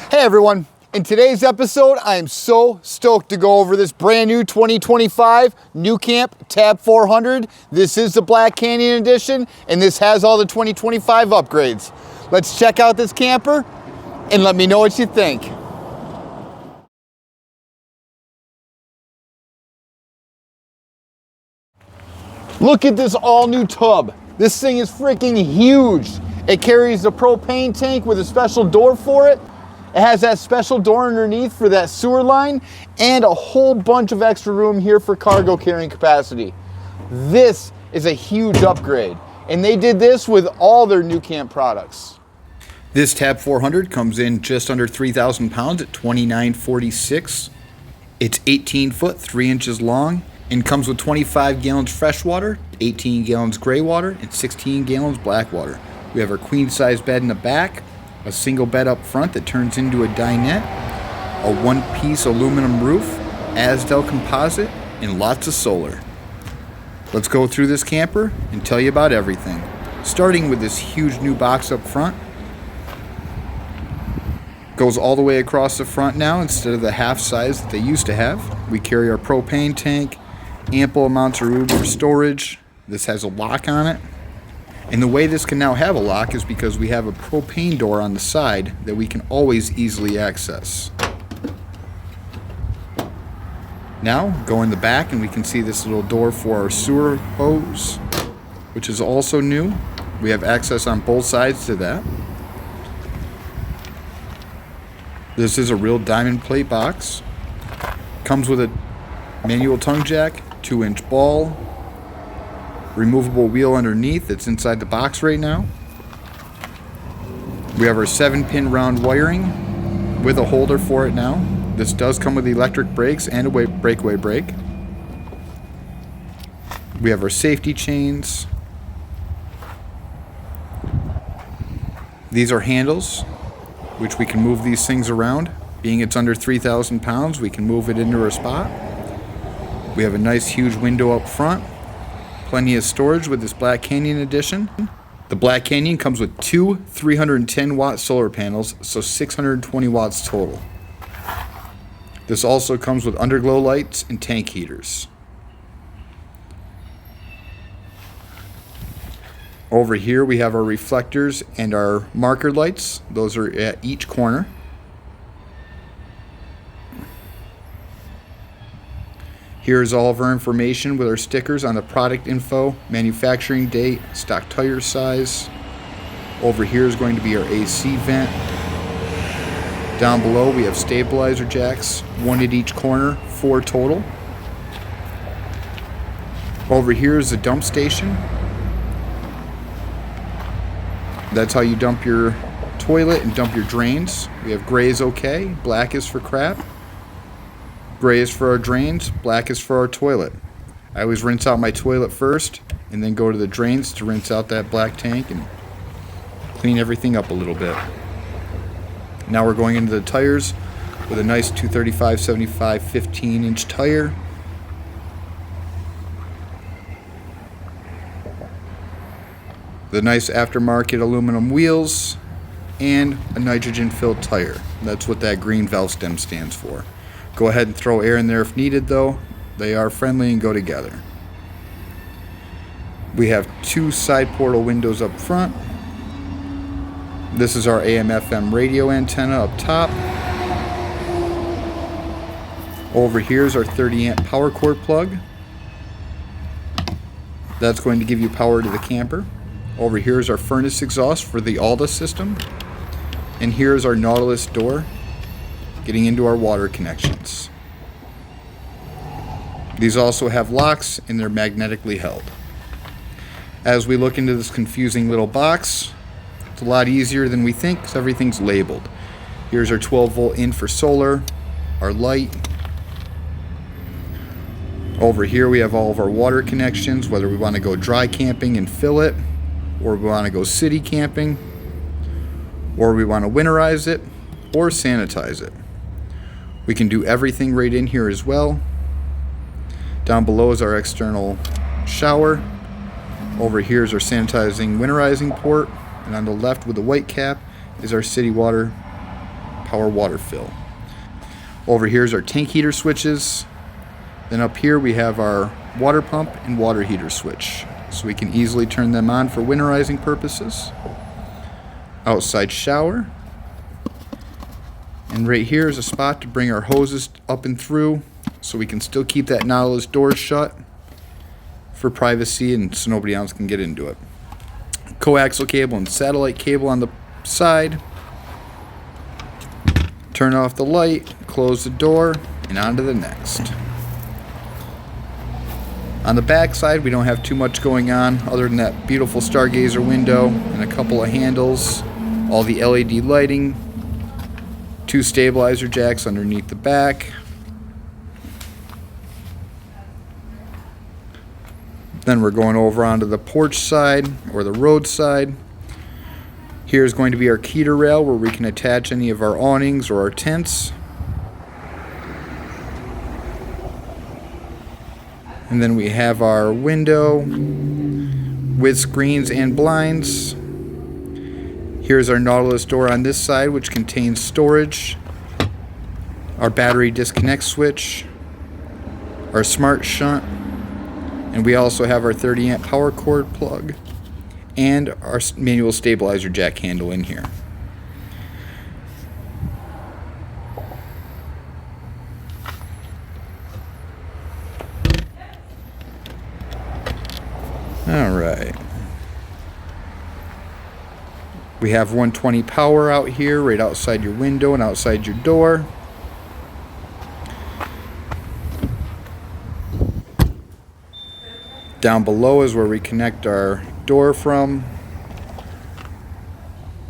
Hey everyone, in today's episode, I am so stoked to go over this brand new 2025 nuCamp Tab 400. This is the Black Canyon edition, and this has all the 2025 upgrades. Let's check out this camper and let me know what you think. Look at this all new tub. This thing is freaking huge. It carries a propane tank with a special door for it. It has that special door underneath for that sewer line and a whole bunch of extra room here for cargo carrying capacity. This is a huge upgrade, and they did this with all their nuCamp products. This Tab 400 comes in just under 3,000 pounds at $29.46. It's 18 foot, 3 inches long, and comes with 25 gallons fresh water, 18 gallons gray water, and 16 gallons black water. We have our queen size bed in the back, a single bed up front that turns into a dinette, a one-piece aluminum roof, Asdel composite, and lots of solar. Let's go through this camper and tell you about everything. Starting with this huge new box up front. Goes all the way across the front now instead of the half size that they used to have. We carry our propane tank, ample amounts of room for storage. This has a lock on it. And the way this can now have a lock is because we have a propane door on the side that we can always easily access. Now, go in the back and we can see this little door for our sewer hose, which is also new. We have access on both sides to that. This is a real diamond plate box. Comes with a manual tongue jack, 2-inch ball, removable wheel underneath that's inside the box right now. We have our 7-pin round wiring with a holder for it now. This does come with electric brakes and a breakaway brake. We have our safety chains. These are handles, which we can move these things around. Being it's under 3,000 pounds, we can move it into a spot. We have a nice huge window up front. Plenty of storage with this Black Canyon edition. The Black Canyon comes with two 310 watt solar panels, so 620 watts total. This also comes with underglow lights and tank heaters. Over here we have our reflectors and our marker lights. Those are at each corner. Here's all of our information with our stickers on the product info, manufacturing date, stock tire size. Over here is going to be our AC vent. Down below we have stabilizer jacks, 1 at each corner, 4 total. Over here is the dump station. That's how you dump your toilet and dump your drains. We have gray is okay, black is for crap. Gray is for our drains, black is for our toilet. I always rinse out my toilet first and then go to the drains to rinse out that black tank and clean everything up a little bit. Now we're going into the tires with a nice 235/75 15-inch tire. The nice aftermarket aluminum wheels and a nitrogen-filled tire. That's what that green valve stem stands for. Go ahead and throw air in there if needed though. They are friendly and go together. We have 2 side portal windows up front. This is our AM/FM radio antenna up top. Over here is our 30-amp power cord plug. That's going to give you power to the camper. Over here is our furnace exhaust for the Alda system. And here is our Nautilus door, getting into our water connections. These also have locks and they're magnetically held. As we look into this confusing little box, it's a lot easier than we think because everything's labeled. Here's our 12-volt in for solar, our light. Over here we have all of our water connections, whether we want to go dry camping and fill it, or we want to go city camping, or we want to winterize it, or sanitize it. We can do everything right in here as well. Down below is our external shower. Over here is our sanitizing winterizing port. And on the left with the white cap is our city water power water fill. Over here is our tank heater switches. Then up here we have our water pump and water heater switch, so we can easily turn them on for winterizing purposes. Outside shower. And right here is a spot to bring our hoses up and through, so we can still keep that Nautilus door shut for privacy and so nobody else can get into it. Coaxial cable and satellite cable on the side. Turn off the light, close the door, and on to the next. On the back side, we don't have too much going on other than that beautiful stargazer window and a couple of handles, all the LED lighting, 2 stabilizer jacks underneath the back. Then we're going over onto the porch side or the road side. Here's going to be our heater rail where we can attach any of our awnings or our tents. And then we have our window with screens and blinds. Here's our Nautilus door on this side, which contains storage, our battery disconnect switch, our smart shunt, and we also have our 30 amp power cord plug and our manual stabilizer jack handle in here. All right. We have 120 power out here, right outside your window and outside your door. Down below is where we connect our door from.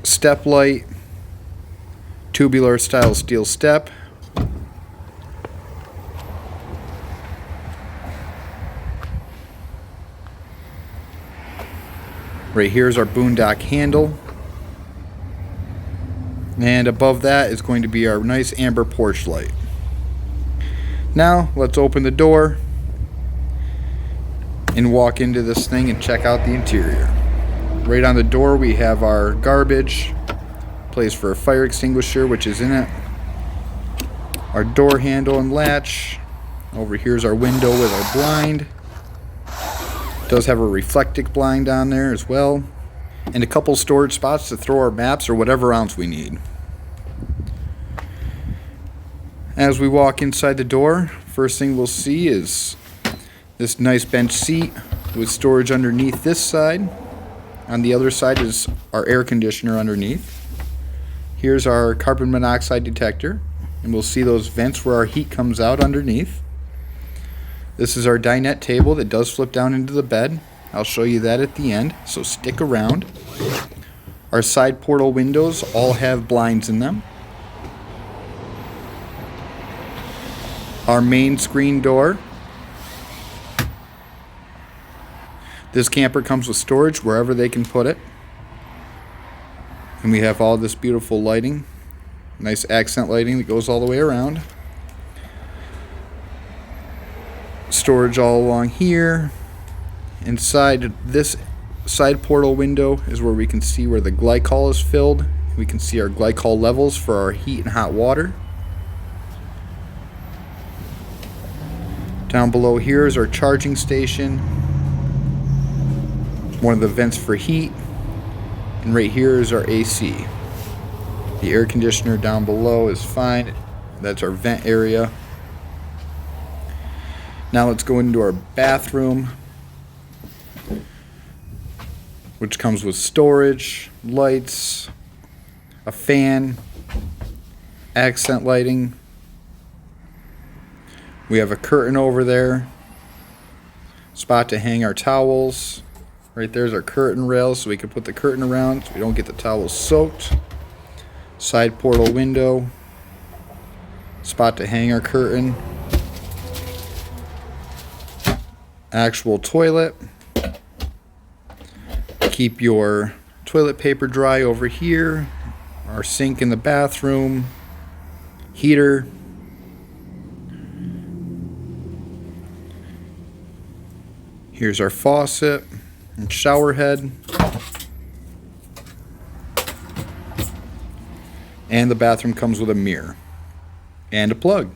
Step light, tubular style steel step. Right here is our Boondock handle. And above that is going to be our nice amber porch light. Now, let's open the door and walk into this thing and check out the interior. Right on the door we have our garbage, place for a fire extinguisher which is in it, our door handle and latch. Over here is our window with our blind. It does have a reflective blind on there as well, and a couple storage spots to throw our maps or whatever else we need. As we walk inside the door, first thing we'll see is this nice bench seat with storage underneath this side. On the other side is our air conditioner underneath. Here's our carbon monoxide detector, and we'll see those vents where our heat comes out underneath. This is our dinette table that does flip down into the bed. I'll show you that at the end, so stick around. Our side portal windows all have blinds in them. Our main screen door. This camper comes with storage wherever they can put it. And we have all this beautiful lighting. Nice accent lighting that goes all the way around. Storage all along here. Inside this side portal window is where we can see where the glycol is filled. We can see our glycol levels for our heat and hot water. Down below here is our charging station. One of the vents for heat. And right here is our AC. The air conditioner down below is fine. That's our vent area. Now let's go into our bathroom, which comes with storage, lights, a fan, accent lighting. We have a curtain over there, spot to hang our towels. Right there's our curtain rail, so we can put the curtain around so we don't get the towels soaked. Side portal window, spot to hang our curtain. Actual toilet. Keep your toilet paper dry over here. Our sink in the bathroom. Heater. Here's our faucet and shower head. And the bathroom comes with a mirror and a plug.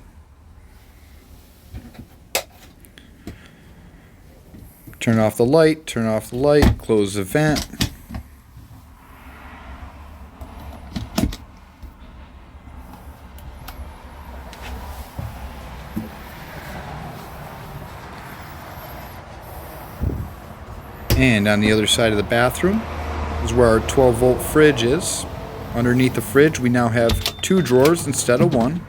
Turn off the light, close the vent. And on the other side of the bathroom is where our 12-volt fridge is. Underneath the fridge, we now have 2 drawers instead of 1.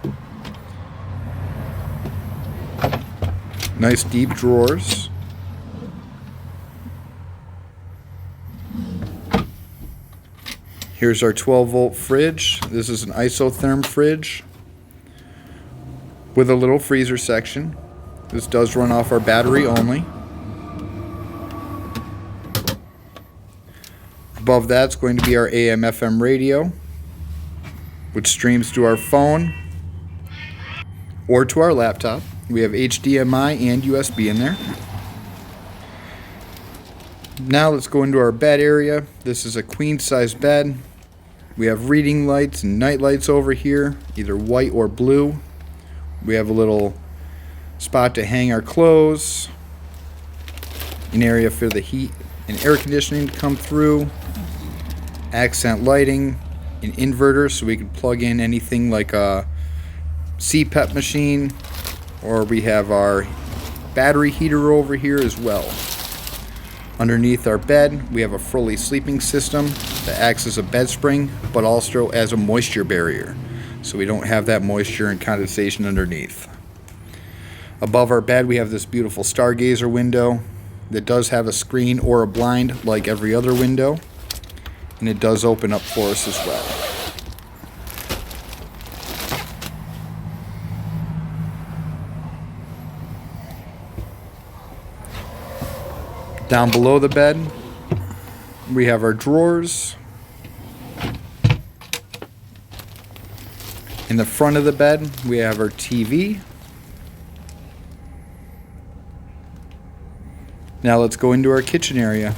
Nice deep drawers. Here's our 12-volt fridge. This is an isotherm fridge with a little freezer section. This does run off our battery only. Above that's going to be our AM/FM radio, which streams to our phone or to our laptop. We have HDMI and USB in there. Now let's go into our bed area. This is a queen size bed. We have reading lights and night lights over here, either white or blue. We have a little spot to hang our clothes, an area for the heat and air conditioning to come through, accent lighting, an inverter so we can plug in anything like a CPAP machine, or we have our battery heater over here as well. Underneath our bed, we have a Froley sleeping system that acts as a bed spring, but also as a moisture barrier, so we don't have that moisture and condensation underneath. Above our bed, we have this beautiful stargazer window that does have a screen or a blind like every other window, and it does open up for us as well. Down below the bed, we have our drawers. In the front of the bed, we have our TV. Now let's go into our kitchen area.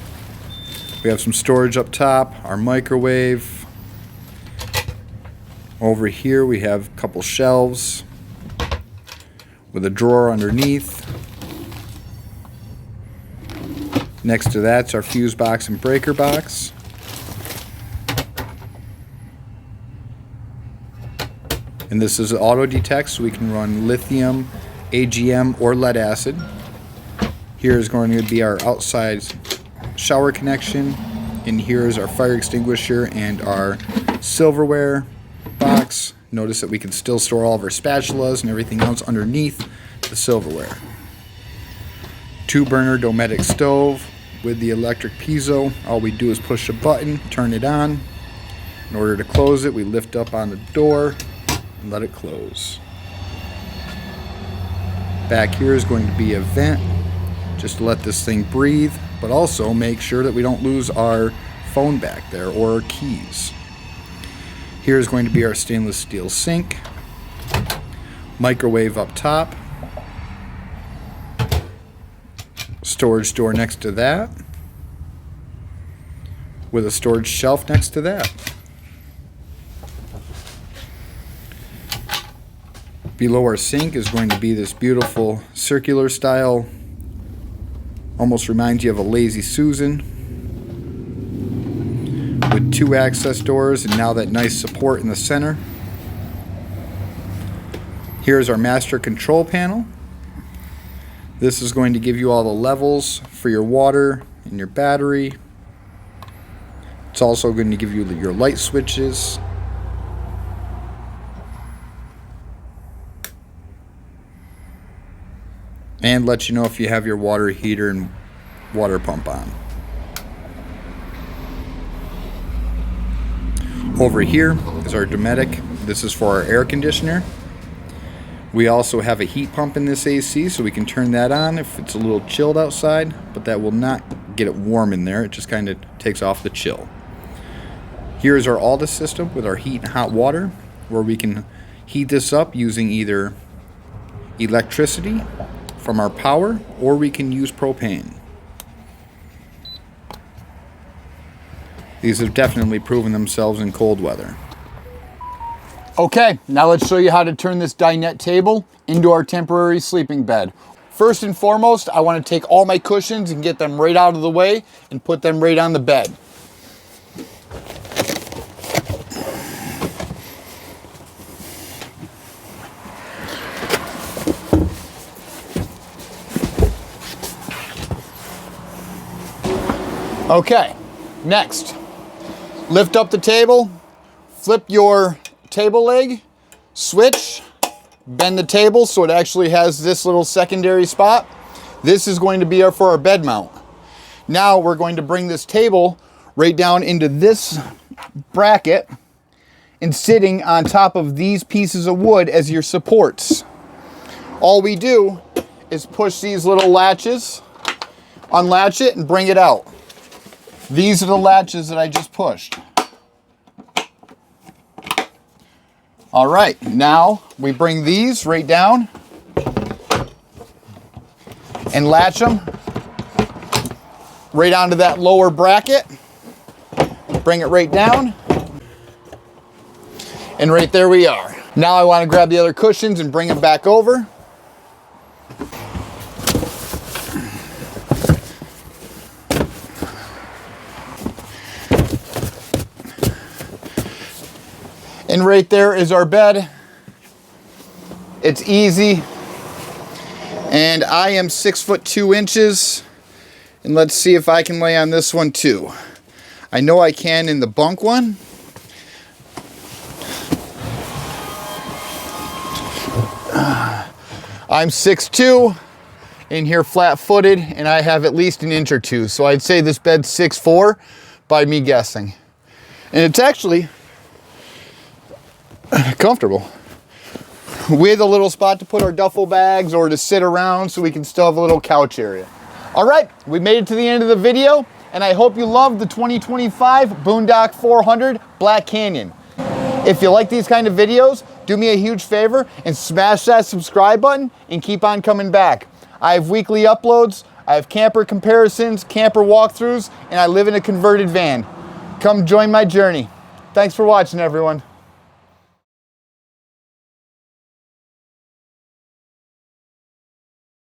We have some storage up top, our microwave. Over here we have a couple shelves with a drawer underneath. Next to that's our fuse box and breaker box. And this is auto detect, so we can run lithium, AGM, or lead acid. Here is going to be our outside shower connection, and here is our fire extinguisher and our silverware box. Notice that we can still store all of our spatulas and everything else underneath the silverware. 2-burner Dometic stove with the electric piezo. All we do is push a button, turn it on. In order to close it, we lift up on the door and let it close. Back here is going to be a vent, just to let this thing breathe, but also make sure that we don't lose our phone back there or our keys. Here is going to be our stainless steel sink, microwave up top, storage door next to that, with a storage shelf next to that. Below our sink is going to be this beautiful circular style, almost reminds you of a Lazy Susan, with 2 access doors and now that nice support in the center. Here's our master control panel. This is going to give you all the levels for your water and your battery. It's also going to give you your light switches. And let you know if you have your water heater and water pump on. Over here is our Dometic. This is for our air conditioner. We also have a heat pump in this AC, so we can turn that on if it's a little chilled outside, but that will not get it warm in there. It just kind of takes off the chill. Here's our Alta system with our heat and hot water, where we can heat this up using either electricity from our power, or we can use propane. These have definitely proven themselves in cold weather. Okay, now let's show you how to turn this dinette table into our temporary sleeping bed. First and foremost, I want to take all my cushions and get them right out of the way and put them right on the bed. Okay, next, lift up the table, flip your table leg, switch, bend the table so it actually has this little secondary spot. This is going to be for our bed mount. Now we're going to bring this table right down into this bracket and sitting on top of these pieces of wood as your supports. All we do is push these little latches, unlatch it, and bring it out. These are the latches that I just pushed. All right, now we bring these right down and latch them right onto that lower bracket. Bring it right down. And right there we are. Now I want to grab the other cushions and bring them back over. And right there is our bed. It's easy. And I am 6'2". And let's see if I can lay on this one too. I know I can in the bunk one. I'm 6'2", in here flat-footed, and I have at least an inch or two. So I'd say this bed's 6'4", by me guessing. And it's actually comfortable. With a little spot to put our duffel bags or to sit around so we can still have a little couch area. All right, we made it to the end of the video, and I hope you loved the 2025 Boondock 400 Black Canyon. If you like these kind of videos, do me a huge favor and smash that subscribe button and keep on coming back. I have weekly uploads, I have camper comparisons, camper walkthroughs, and I live in a converted van. Come join my journey. Thanks for watching, everyone.